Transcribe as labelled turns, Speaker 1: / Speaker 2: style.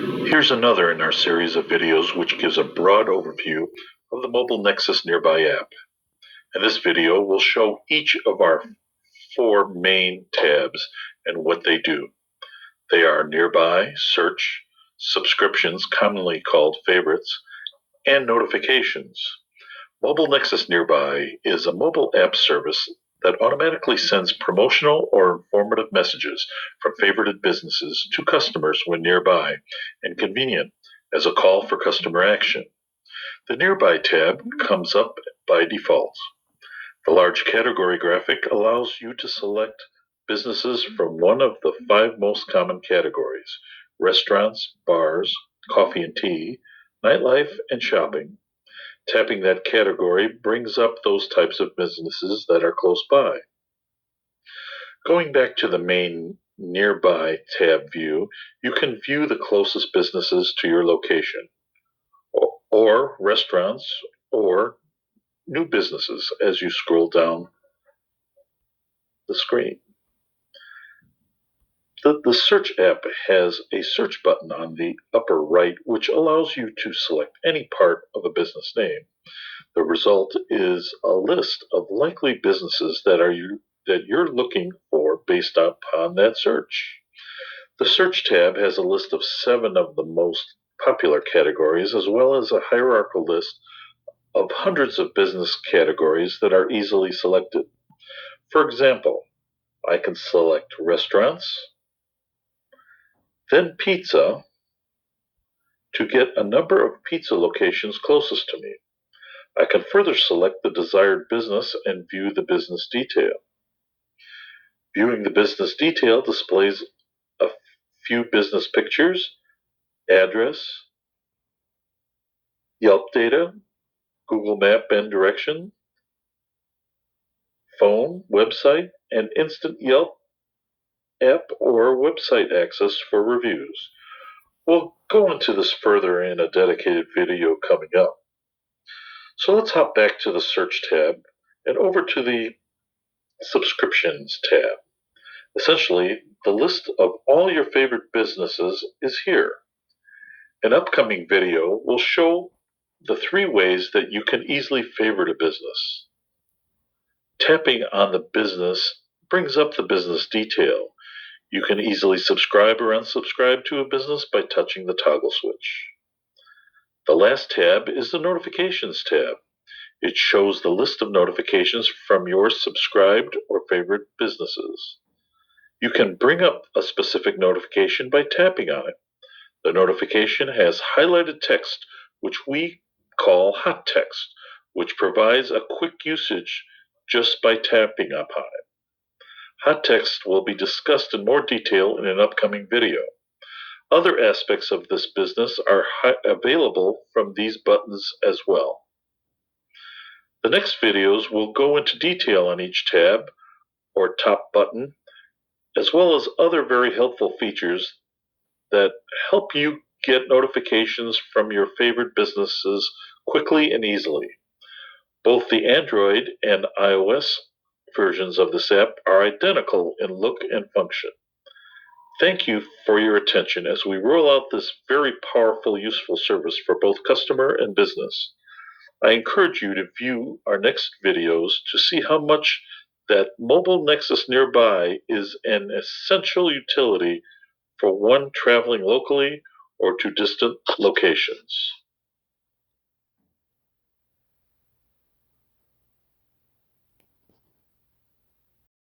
Speaker 1: Here's another in our series of videos which gives a broad overview of the Mobile Nexus Nearby app. In this video, we'll show each of our 4 main tabs and what they do. They are Nearby, Search, Subscriptions, commonly called Favorites, and Notifications. Mobile Nexus Nearby is a mobile app service that automatically sends promotional or informative messages from favorited businesses to customers when nearby and convenient as a call for customer action. The Nearby tab comes up by default. The large category graphic allows you to select businesses from one of the 5 most common categories: restaurants, bars, coffee and tea, nightlife, and shopping. Tapping that category brings up those types of businesses that are close by. Going back to the main Nearby tab view, you can view the closest businesses to your location, or restaurants, or new businesses as you scroll down the screen. The Search app has a search button on the upper right, which allows you to select any part of a business name. The result is a list of likely businesses that you're looking for based upon that search. The Search tab has a list of 7 of the most popular categories, as well as a hierarchical list of hundreds of business categories that are easily selected. For example, I can select restaurants, then pizza, to get a number of pizza locations closest to me. I can further select the desired business and view the business detail. Viewing the business detail displays a few business pictures, address, Yelp data, Google Map and direction, phone, website, and instant Yelp app or website access for reviews. We'll go into this further in a dedicated video coming up. So let's hop back to the Search tab and over to the Subscriptions tab. Essentially, the list of all your favorite businesses is here. An upcoming video will show the 3 ways that you can easily favorite a business. Tapping on the business brings up the business detail. You can easily subscribe or unsubscribe to a business by touching the toggle switch. The last tab is the Notifications tab. It shows the list of notifications from your subscribed or favorite businesses. You can bring up a specific notification by tapping on it. The notification has highlighted text, which we call hot text, which provides a quick usage just by tapping upon it. Hot text will be discussed in more detail in an upcoming video. Other aspects of this business are available from these buttons as well. The next videos will go into detail on each tab or top button, as well as other very helpful features that help you get notifications from your favorite businesses quickly and easily. Both the Android and iOS versions of this app are identical in look and function. Thank you for your attention as we roll out this very powerful, useful service for both customer and business. I encourage you to view our next videos to see how much that Mobile Nexus Nearby is an essential utility for one traveling locally or to distant locations.